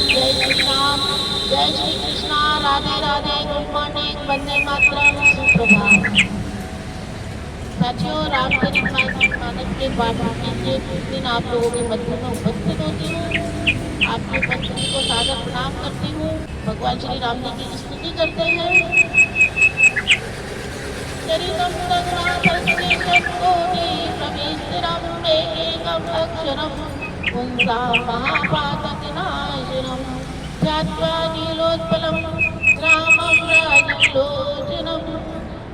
जय श्री राम, जय Shri Krishna, Radhe Radhe, good morning, Vande Mataram, सुप्रभात। साथियों, रामचरितमानस के पाठ के लिए कुछ दिन आप लोगों के मध्य में उपस्थित होती हूँ। आपकी पंक्ति को सादर प्रणाम करती हूँ। भगवान श्री राम जी की स्तुति करते हैं। चरितम रघुनाथस्य कोटि प्रविष्टिरं एकैकम् अक्षरं पुंसां महापातकनाशनं ध्यात्वा नीलोत्पलं रामं राजलोचनं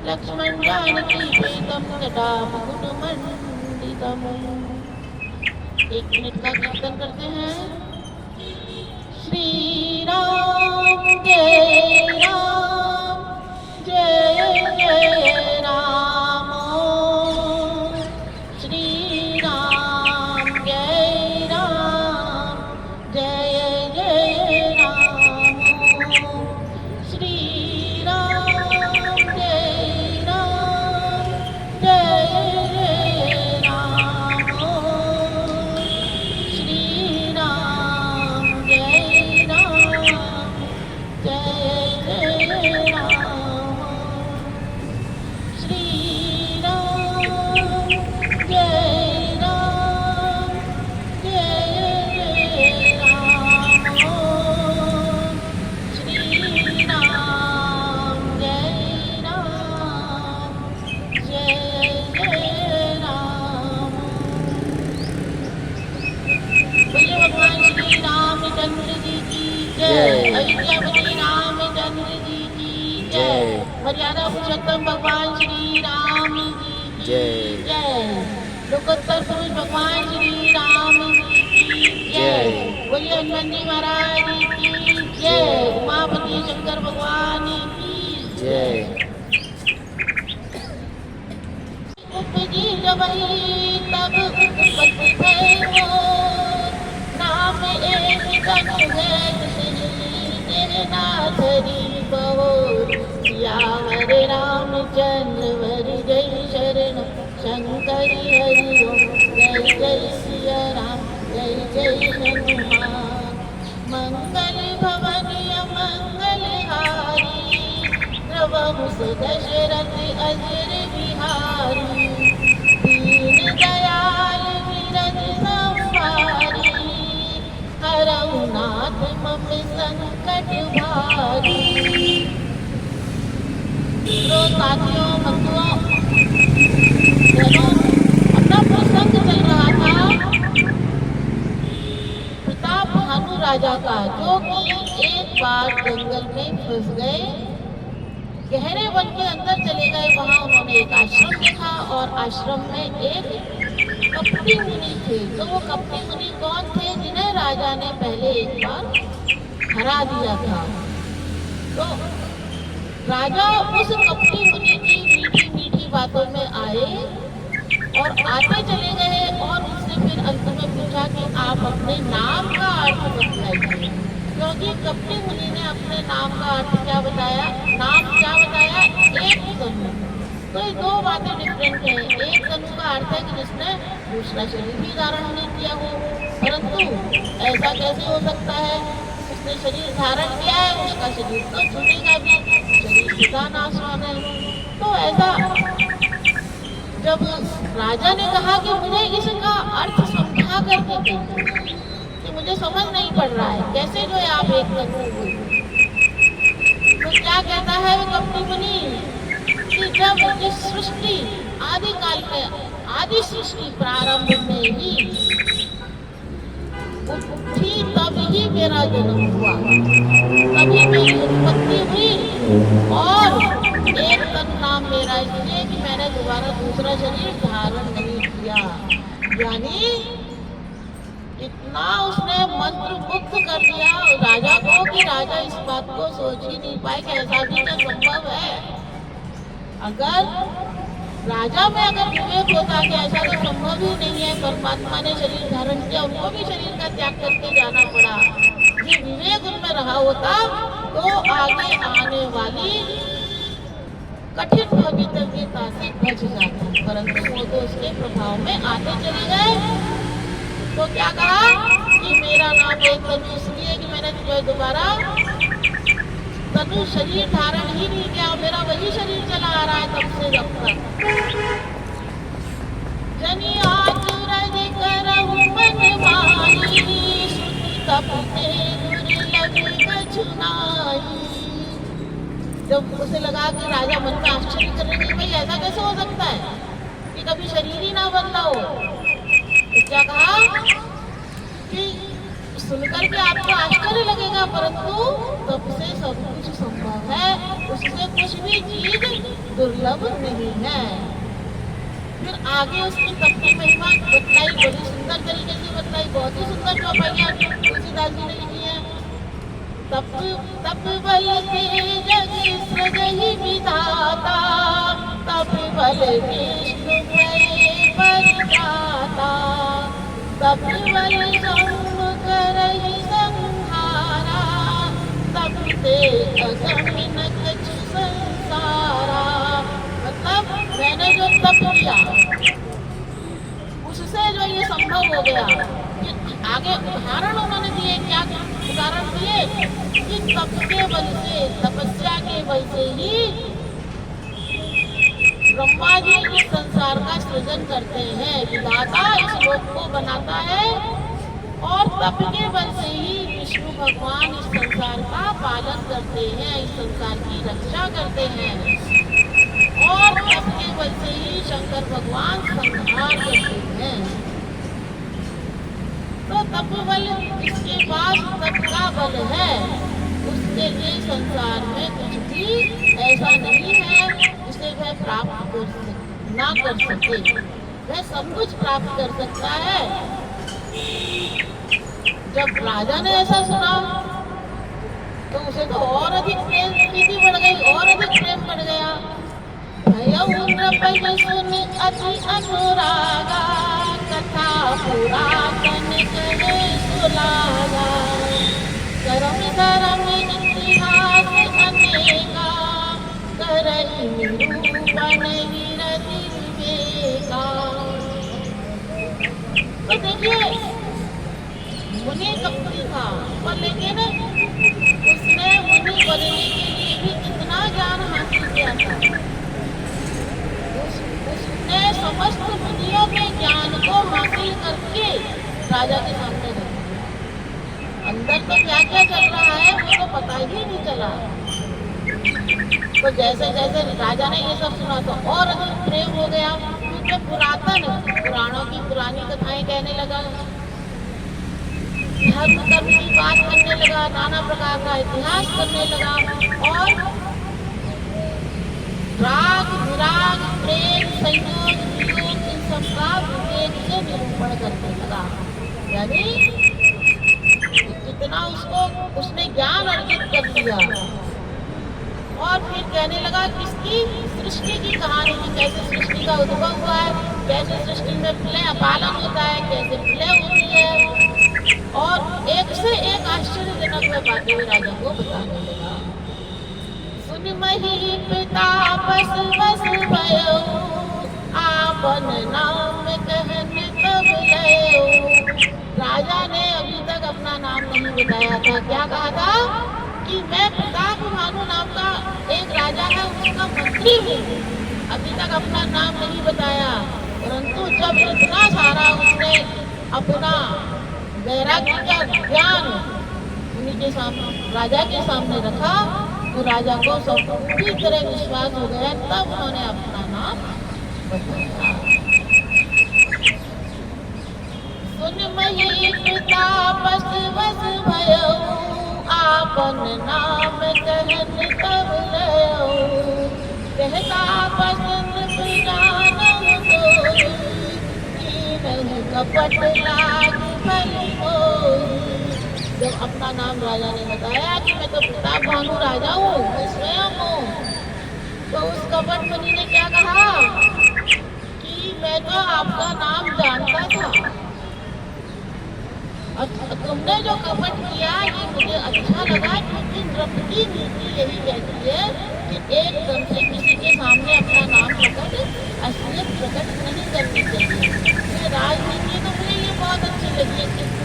लक्ष्मण जानकीसमेतं जटामकुटमण्डितम्। 1 मिनट का कीर्तन करते हैं। श्री राम जय राम, जय जय राम, श्री राम जय राम, जय जय राम, श्री राम जय राम, जय जय राम, श्री राम जय राम, जय जय राम, श्री राम जय राम, जय जय राम, श्री राम जय राम, जय जय राम। बोलिए भगवान श्री रामचंद्र जी की जय। अयोध्यापति रामचंद्र जी की जय। मर्यादा पुरुषोत्तम भगवान श्री राम जी की जय। लोकोत्तर पुरुष भगवान श्री राम जी की जय। बोलिए हनुमान जी महाराज की जय। उमापति शंकर भगवान की जय। उपजी जबहि तब उत्पत्ति भय मोर, नाम एक तनु है नाथ हरि बहोर। या हरे रामचंद्र वर जय शरण शंकर हरि ओम। जय जय सिया राम, जय जय हनुमान। मंगल भवन मंगल हारी, द्रवहु दशरथ अजर बिहारी। दीन दयाल विरज संहारी, हरहु नाथ मम संकट भारी। तो साथियों, बंधुओं, बहनों, अपना प्रसंग चल रहा था प्रताप भानु राजा का, जो कि एक बार जंगल में फंस गए, गहरे वन के अंदर चले गए। वहां उन्होंने एक आश्रम देखा और आश्रम में एक कपटी मुनि थे। तो वो कपटी मुनि कौन थे? जिन्हें राजा ने पहले एक बार हरा दिया था। तो राजा उस कपटी मुनि की मीठी मीठी बातों में आए और आते चले गए और उससे फिर अंत में पूछा कि आप अपने नाम का अर्थ बताइए। क्योंकि कपटी मुनि ने अपने नाम का अर्थ क्या बताया? नाम क्या बताया? एक तनु। तो ये 2 बातें डिफरेंट हैं। एक तनु का अर्थ है कि जिसने दूसरा शरीर भी धारण नहीं किया हो, परंतु ऐसा कैसे हो सकता है? उसने शरीर धारण किया है, उसका शरीर तो छूटेगा भी, शरीर सीधा नाशवान है। तो ऐसा जब राजा ने कहा कि मुझे इसका अर्थ समझा कर दीजिए, कि मुझे समझ नहीं पड़ रहा है, कैसे जो है आप एक तनु हुए। तो क्या कहता है वो कपटी मुनि कि जब इस सृष्टि आदि काल में, आदि सृष्टि प्रारंभ में ही उठी, तब ही मेरा जन्म हुआ, तभी मेरी उत्पत्ति हुई। और एक तन नाम मेरा इसलिए कि मैंने दोबारा दूसरा शरीर धारण नहीं किया। यानी इतना उसने मंत्र मुग्ध कर दिया राजा को कि राजा इस बात को सोच ही नहीं पाए कि ऐसा भी क्या संभव है। अगर राजा में अगर विवेक होता कि ऐसा तो संभव ही नहीं है, परमात्मा ने शरीर धारण किया, उनको भी शरीर का त्याग करके जाना पड़ा, ये विवेक उनमें रहा होता तो आगे आने वाली कठिन भवितव्यता से बच जाते, परंतु वो तो उसके प्रभाव में आते चले गए। तो क्या कहा कि मेरा नाम एक तनु इसलिए कि मैंने जो है दोबारा तनु शरीर धारण ही नहीं किया, मेरा वही शरीर चला आ रहा है तब से जब तक। जनी आचुरज करहु मन माही, श्रुति तपते दुर्लभ कछुनाई। जब उसे लगा कि राजा मन में आश्चर्य कर रहे हैं, भाई ऐसा कैसे हो सकता है कि कभी शरीर ही ना बनता हो, तो क्या कहा कि सुनकर के आपको आश्चर्य लगेगा, परंतु तब से सब कुछ संभव है, उससे कुछ भी चीज दुर्लभ नहीं है। फिर आगे उसकी तप की महिमा बतलाई, बड़ी सुंदर तरीके से बतलाई, बहुत ही सुंदर चौपाइयां तुलसीदास जी ने लिखी है। तप तप बल के जग सृजहि विधाता, तप बल विष्णु भय परित्राता, तप बल सौम करहि संहारा, तप ते असमिन कछु संसारा। मतलब मैंने जो तप किया उससे जो ये संभव हो गया। आगे उदाहरण उन्होंने दिए, क्या उदाहरण दिए कि तप के बल से, तपस्या के बल से ही ब्रह्मा जी इस संसार का सृजन करते हैं, विधाता इस लोक को बनाता है, और तप के बल से ही विष्णु भगवान इस संसार का पालन करते हैं, इस संसार की रक्षा करते हैं, और तप के बल से ही शंकर भगवान संहार करते हैं। तो तप बल जिसके पास तप का बल है, उसके लिए संसार में कुछ भी ऐसा नहीं है जिसे वह प्राप्त ना कर सके, वह सब कुछ प्राप्त कर सकता है। जब राजा ने ऐसा सुना तो उसे तो और अधिक प्रीति बढ़ गई, और अधिक प्रेम बढ़ गया। भय सुन अति अनुरागा, कथा पुरातन करे सुलागा, करम धर्म इतिहास अनेका, करहि निरूपण विरति विवेका। तो देखिए मुनि कपटी था, पर लेकिन उसने मुनि बनने के लिए भी कितना ज्ञान हासिल किया था। उसने समस्त मुनियों के ज्ञान को हासिल करके राजा के सामने रख दिया। अंदर तो क्या क्या चल रहा है वो तो पता ही नहीं चला। तो जैसे जैसे राजा ने ये सब सुना तो और अधिक प्रेम हो गया, क्योंकि पुरातन पुराणों की पुरानी कथाएं कहने लगा, धर्म कर्म की बात करने लगा, नाना प्रकार का इतिहास करने लगा, और राग विराग प्रेम संयोग वियोग इन सबका विवेक से निरूपण करने लगा। यानी इतना उसने ज्ञान अर्जित कर लिया, और फिर कहने लगा किसकी सृष्टि की कहानी की, कैसे सृष्टि का उद्भव हुआ है, कैसे सृष्टि में प्रलय पालन होता है, कैसे प्रलय होती है, और एक से एक आश्चर्यजनक बातें राजा को बताने लगा। मही पिता बस बस भयो, आपन नाम कहन तब लयो। राजा ने अभी तक अपना नाम नहीं बताया था। क्या कहा था कि मैं प्रताप भानु नाम का एक राजा है उसका मंत्री हूँ, अभी तक अपना नाम नहीं बताया। परंतु जब इतना सारा उसने अपना वैराग्य का ज्ञान उन्हीं के सामने, राजा के सामने रखा, तो राजा को सब पूरी तरह विश्वास हो गया। तब उन्होंने अपना नाम बताया। सुन मही पिता बस बस भयो, आपन नाम कहन तब लयो। कहता बसन जानम सोई, कीनहि कपट लाग भल होई। जब अपना नाम राजा ने बताया कि मैं तो प्रताप भानु राजा हूँ, मैं स्वयं हूँ, तो उस कपट मुनि ने क्या कहा कि मैं तो आपका नाम जानता था, तुमने जो कपट किया ये मुझे अच्छा लगा, क्योंकि द्रौपदी नीति यही कहती है कि एकदम से किसी के सामने अपना नाम प्रकट, असलियत प्रकट नहीं करनी चाहिए। ये राजनीति तो मुझे ये बहुत अच्छी लगी है,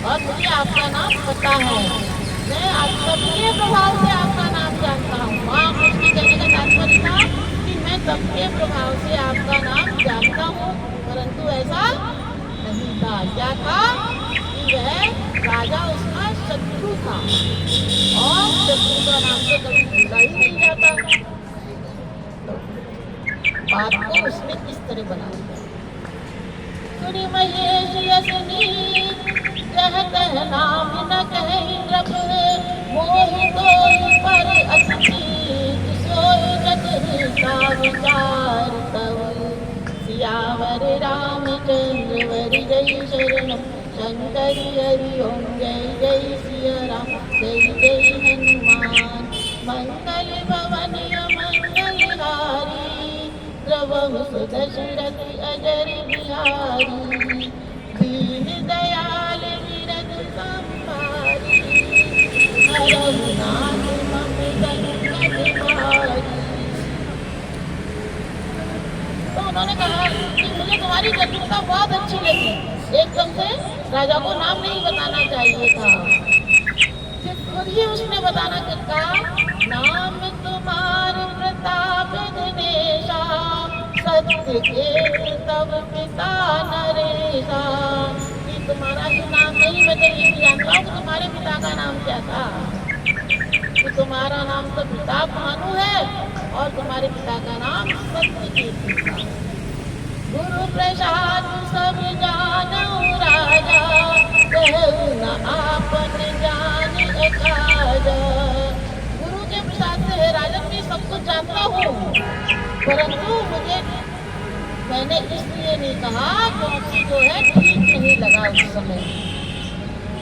और मुझे आपका नाम पता है। मैं आप सबके प्रभाव से आपका नाम जानता हूँ। वहाँ कृष्ण कहने का तात्पर्य था कि मैं सबके प्रभाव से आपका नाम जानता हूँ, परंतु ऐसा नहीं था। क्या था कि वह राजा उसका शत्रु था और शत्रु का नाम तो कभी भूला ही नहीं जाता। बात को उसने किस तरह बना दिया। सुनी महेश यसनी कह नाम न कहे रब मोहि तोहि पर अति सोई जग का विचार तव सियावर रामचंद्र वर जय शरणम शंकर हरि ओम जय जय सिया राम जय जय हनुमान मंगल भवन मंगलहारी द्रवहु सुदशरथ अजर बिहारी दीन दयाल विरद संभारी हरहु नाथ मम संकट भारी। तो उन्होंने कहा कि मुझे तुम्हारी चतुरता बहुत अच्छी लगी। एकदम से राजा को नाम नहीं बताना चाहिए था, फिर खुद ही उसने बताना कहा नाम तुम्हारे प्रताप दिनेशा सत्य के तब पिता नरेशा। कि तुम्हारा ही नाम नहीं, मैं तो ये जानता हूँ तुम्हारे पिता का नाम क्या था। कि तुम्हारा नाम तो प्रताप भानु है और तुम्हारे पिता का नाम सत्य के था। गुरु प्रसाद सब जानऊ राजा कहू न आपन जान एकाजा। गुरु के प्रसाद से राजन मैं सब कुछ जानता हूँ, परंतु मैंने इसलिए नहीं कहा क्योंकि जो है ठीक नहीं लगा उस समय।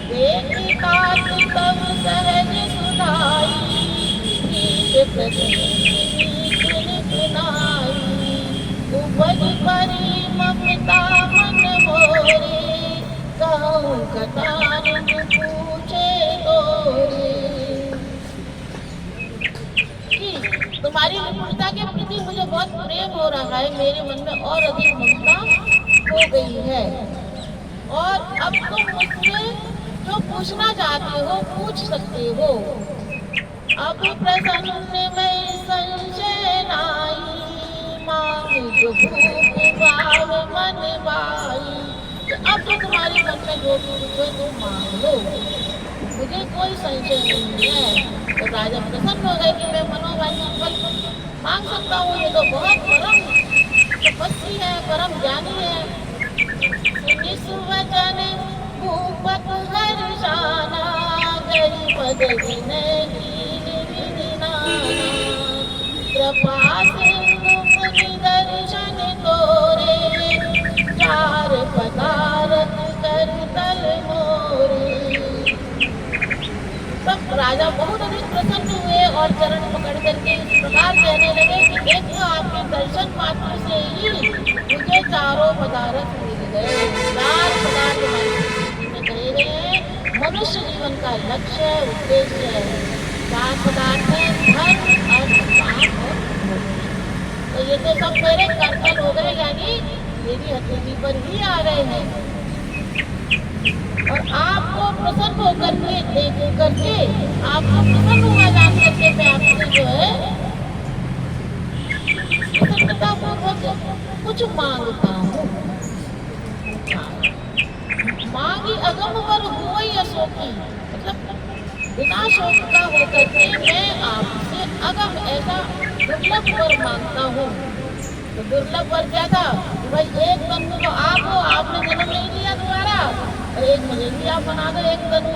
देखी बात तब सहज सुनाई उपज परी ममता मन मोरे कहूँ कटान पूछे तोरे। तुम्हारी निपुणता के प्रति मुझे बहुत प्रेम हो रहा है, मेरे मन में और अधिक ममता हो गई है और अब तुम मुझसे जो पूछना चाहते हो पूछ सकते हो। अब प्रसन्न में संशय नाई मांग जो भूख भाव मन बाई। अब तो तुम्हारे मन में जो पूछो तुम मांग लो, मुझे कोई संशय नहीं है। तो राजा प्रसन्न हो गए कि मैं मनोवांछित फल मांग सकता हूँ। ये तो बहुत परम तपस्वी है, परम ज्ञानी है। वचन भूपत हर्षाना गई पद विनय कृपा सिंधु मुनि दर्शन तोरे चार पदारथ कर तल मोरे। तब राजा बहुत अधिक प्रसन्न हुए और चरण पकड़ करके इस प्रकार कहने लगे कि देखो आपके दर्शन मात्र से ही मुझे चारों पदार्थ मिल गए। चार पदार्थ हमारी स्थिति में कहे गए हैं, मनुष्य जीवन का लक्ष्य उद्देश्य है। चार पदार्थ है धर्म अर्थ काम और मोक्ष। तो ये तो सब मेरे कर्तव्य हो गए, यानी मेरी हथेली पर ही आ रहे हैं। और आपको प्रसन्न होकर के देख करके आपको प्रसन्न हुआ जान करके मैं आपसे जो है प्रसन्नतापूर्वक कुछ मांगता हूँ। मांगी अगम पर हुई अशोकी, मतलब बिना शोक का होकर के मैं आपसे अगम ऐसा दुर्लभ वर मांगता हूँ। तो दुर्लभ वर क्या था कि भाई एक तनु तो आप हो, आपने जन्म नहीं लिया दोबारा, और एक मुझे भी आप बना दो एक तनु,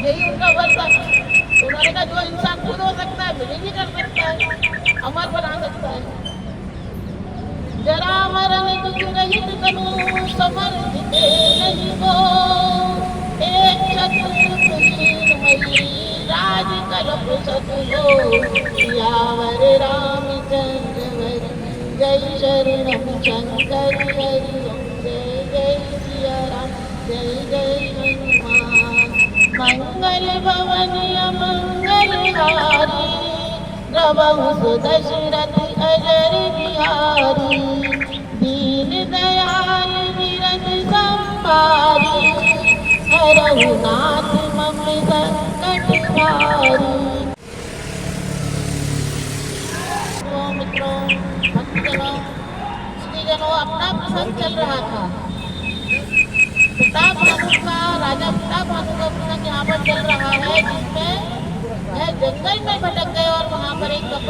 यही उनका वर था। तो उन्होंने कहा जो इंसान खुद हो सकता है मुझे भी कर सकता है, अमर बना सकता है। जरा मरण दुख रहित तनु समर्पित नहीं को एक चतुर्भुजमयी राज कल्प सतुलो सियावर रामचंद्र वर जय शरणम शंकर हरि ओम जय जय सिया राम जय जय हनुमान मंगल भवन अमंगल हारी द्रवहु सुदशरथ अजर बिहारी दीन दयाल विरद संभारी हरहु नाथ मम संकट भारी।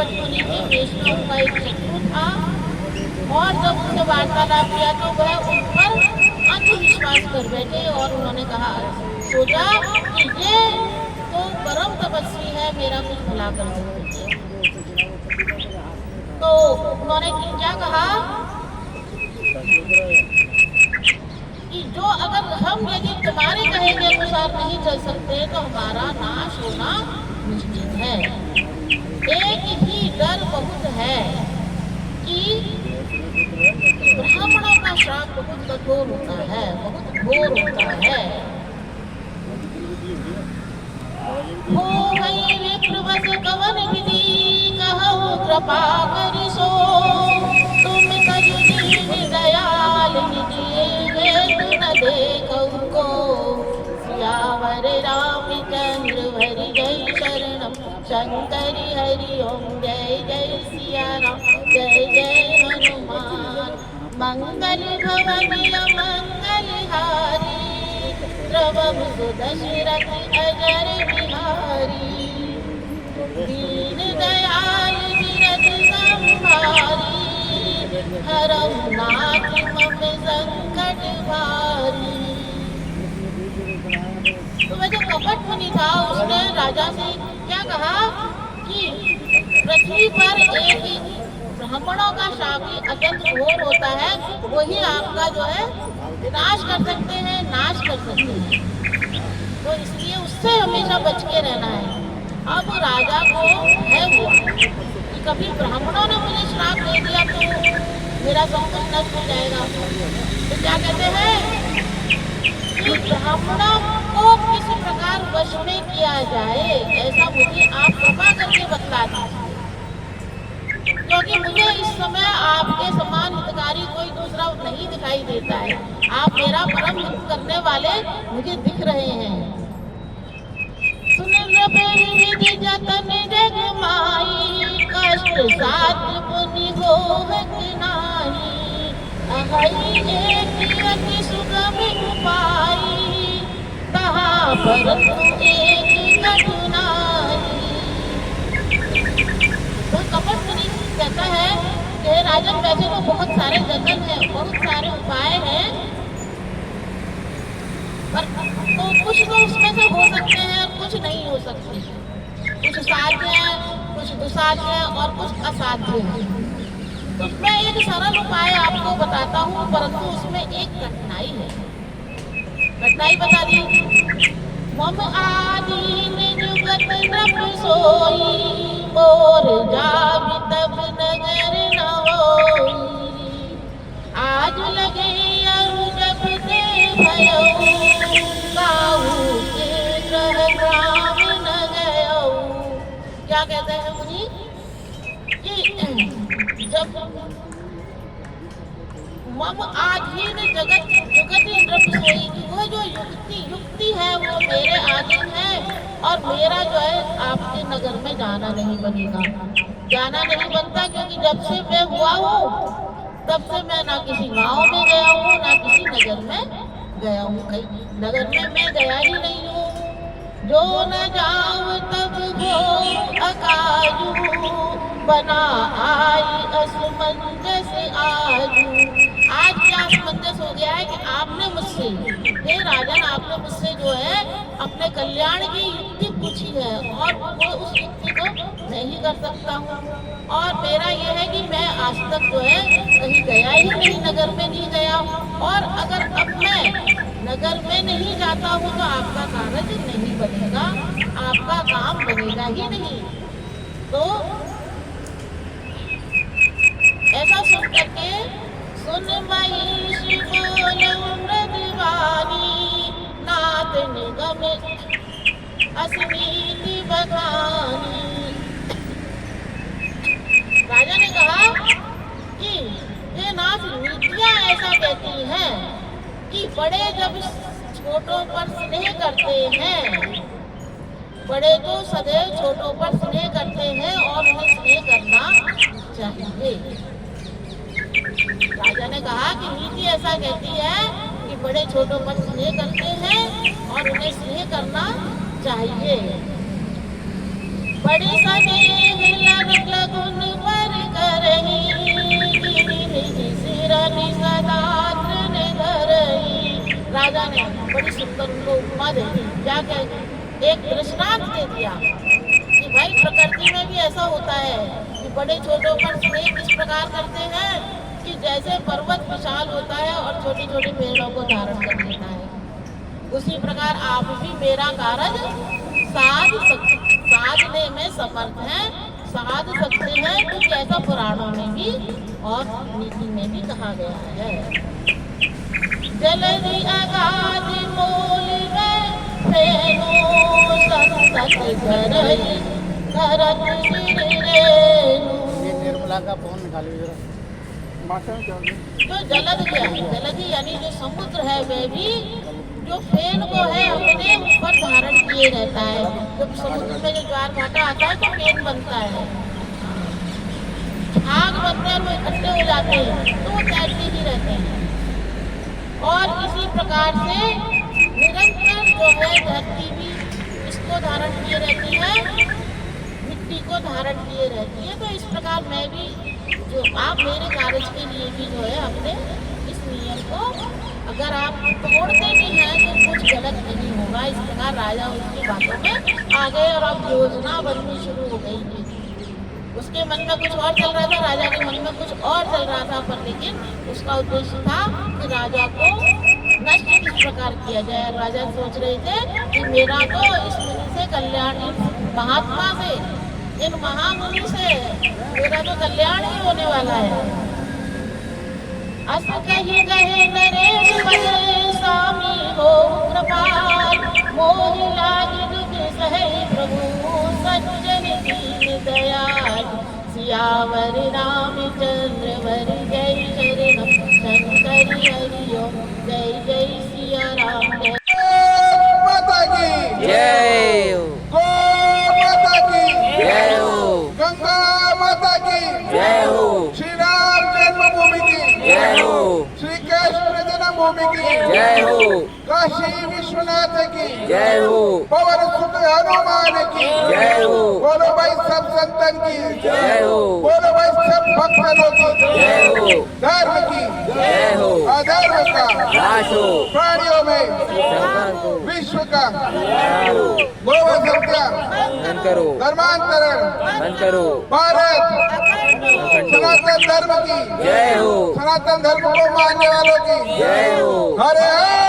कपट मुनि के वैष्णव का एक शत्रु था और जब उसने वार्तालाप किया तो वह उन पर अंधविश्वास कर बैठे और उन्होंने कहा सोचा कि ये तो परम तपस्वी है, मेरा कुछ भला कर सकते हैं। तो उन्होंने क्या कहा कि जो अगर हम यदि तुम्हारे कहे के अनुसार नहीं चल सकते तो हमारा नाश होना निश्चित है। एक ही डर बहुत है कि ब्राह्मणों का श्राप बहुत कठोर होता है, बहुत घोर होता है। हो गई विप्रवत कवन विधि कहु कृपा करि सो, तुम तजु दीन दयाल निधि न देखऊ को। सियावर रामचंद्र हरि जय शरणम, शंकर हरि ओम जय जय सिया राम, जय जय हनुमान। मंगल भवन मंगल हारी, द्रवहु सुदशरथ अजर बिहारी। दीन दयाल गिरत संभारी, हरहु नाथ मम संकट भारी। तो वह जो कपट मुनि था उसने राजा से क्या कहा कि पृथ्वी पर एक ही ब्राह्मणों का शाप अत्यंत घोर होता है, वही आपका जो है विनाश कर सकते हैं, नाश कर सकते हैं। तो इसलिए उससे हमेशा बच के रहना है। अब राजा को है हुआ कि कभी ब्राह्मणों ने मुझे श्राप दे दिया तो मेरा सब कुछ नष्ट हो जाएगा। तो क्या कहते हैं कि ब्राह्मणों को किस प्रकार वश में किया जाए, ऐसा मुझे आप कृपा करके बतला दीजिए, क्योंकि मुझे इस समय आपके समान हितकारी कोई दूसरा नहीं दिखाई देता है। आप मेरा परम हित करने वाले मुझे दिख रहे हैं। सुन विधि जतन जग माई, कष्ट साध्य पुनि होवत नाही। अहै एक अति सुगम उपाय, तहा परंतु एक कठिनाई। तो कपट मुनि कहता है कि राजन वैसे तो बहुत सारे जतन हैं, बहुत सारे उपाय हैं, पर तो कुछ तो उसमें से हो सकते हैं, कुछ नहीं हो सकते। कुछ साध्य है, कुछ दुसाध्य है और कुछ असाध्य है। तो मैं एक सरल उपाय आपको बताता हूँ, परंतु उसमें एक कठिनाई है। कठिनाई बता दी। मम आदीन जुगत नृप सोई, और जावि तब नगर न होई। आज लगे अरु जब ते भयऊ, काहू के ग्रह ग्राम न गयऊ। क्या कहते हैं मुनि कि जब मम आधीन जगत जुगत नृप सोई, वो जो युक्ति है वो मेरे आधीन है और मेरा जो है आपके नगर में जाना नहीं बनेगा। जाना नहीं बनता क्योंकि जब से मैं हुआ हूँ तब से मैं ना किसी गांव में गया हूँ ना किसी नगर में गया हूँ। कहीं नगर में मैं गया ही नहीं हूँ। जो न जाऊँ तब वो अकाजू, बना आई असमंजस आजू। आज क्या असमंजस हो गया है कि आपने मुझसे, हे राजन, आपने मुझसे जो है अपने कल्याण की युक्ति पूछी है और वो उस युक्ति को मैं ही कर सकता हूँ। और मेरा ये है कि मैं आज तक जो है कहीं गया ही नहीं, नगर में नहीं गया। और अगर अब मैं नगर में नहीं जाता हूँ तो आपका कार्य नहीं बनेगा, आपका काम बनेगा ही नहीं। तो ऐसा सुन करके सुन महिषी बोलो मृदवानी, नाथ निगम अस्मीति बखानी। राजा ने कहा कि ये नाथ नीतियां ऐसा कहती हैं कि बड़े जब छोटों पर स्नेह करते हैं, बड़े तो सदैव छोटों पर स्नेह करते हैं और उन्हें स्नेह करना चाहिए। राजा ने कहा कि नीति ऐसा कहती है कि बड़े छोटों पर स्नेह करते हैं और उन्हें स्नेह करना चाहिए। बड़ी सनेह लगुन पर करही, गिरी निज सिर निसदात्र ने धरही। राजा ने बड़ी सुंदर उनको उपमा दे दी। क्या कह एक दृष्टांत दे दिया कि भाई प्रकृति में भी ऐसा होता है कि बड़े छोटों पर स्नेह किस प्रकार करते हैं कि जैसे पर्वत विशाल होता है और छोटी छोटी पेड़ों को धारण कर लेता है, उसी प्रकार आप भी मेरा कारज साधने में समर्थ हैं, साध सकते हैं, क्योंकि ऐसा पुराणों में भी और नीति में भी कहा गया है। जलधि अगाध मूल में प्रेमो संतत करई, करत सिर रेणु। ये निर्मला का फोन निकालिए जरा। जो जलधि यानी जो समुद्र है वह भी जो फेन को है अपने ऊपर धारण किए रहता है। जब समुद्र में जो ज्वार भाटा आता है तो फेन बनता है, आग बनते हैं, वो इकट्ठे हो जाते हैं तो वो तैरते ही रहते हैं। और इसी प्रकार से निरंतर जो है धरती भी इसको धारण किए रहती है, मिट्टी को धारण किए रहती है। तो इस प्रकार मैं भी जो आप मेरे कार्य के लिए भी जो है अपने इस नियम को अगर आप तोड़ते भी हैं तो कुछ गलत नहीं होगा। इस प्रकार राजा उसकी बातों में आ गए और अब योजना बननी शुरू हो गई थी। उसके मन में कुछ और चल रहा था, राजा के मन में कुछ और चल रहा था, पर लेकिन उसका उद्देश्य था कि राजा को नष्ट किस प्रकार किया जाए। राजा सोच रहे थे कि मेरा तो इस मुनि से कल्याण, महात्मा से, इन महामुनि से मेरा तो कल्याण ही होने वाला है। अस कही गहे नरेश पद स्वामी हो कृपाल, मोहि लागी दुख सहे प्रभु सज्जन दीन दयाल। सियावर रामचंद्र वर जय चरण शंकर हरिओ, जय जय सिया राम। माता की जय गौ माता की जय हो, गंगा माता की जय हो, श्री राम जन्मभूमि की जय हो, श्री कृष्ण जन्मभूमि की जय हो, काशी विश्वनाथ की जय हो, पवन सुत हनुमान की जय हो, बोलो भाई सब संतन की जय हो, बोलो भाई सब भक्तों की जय हो, धर्म की जय हो, अधर्म का नाश हो, प्राणियों में संतान को विश्व का जय हो, गोवध हत्या बंद करो, धर्मांतरण बंद करो, भारत सनातन धर्म की जय हो, सनातन धर्म को मानने वालों की जय हो, हरे हर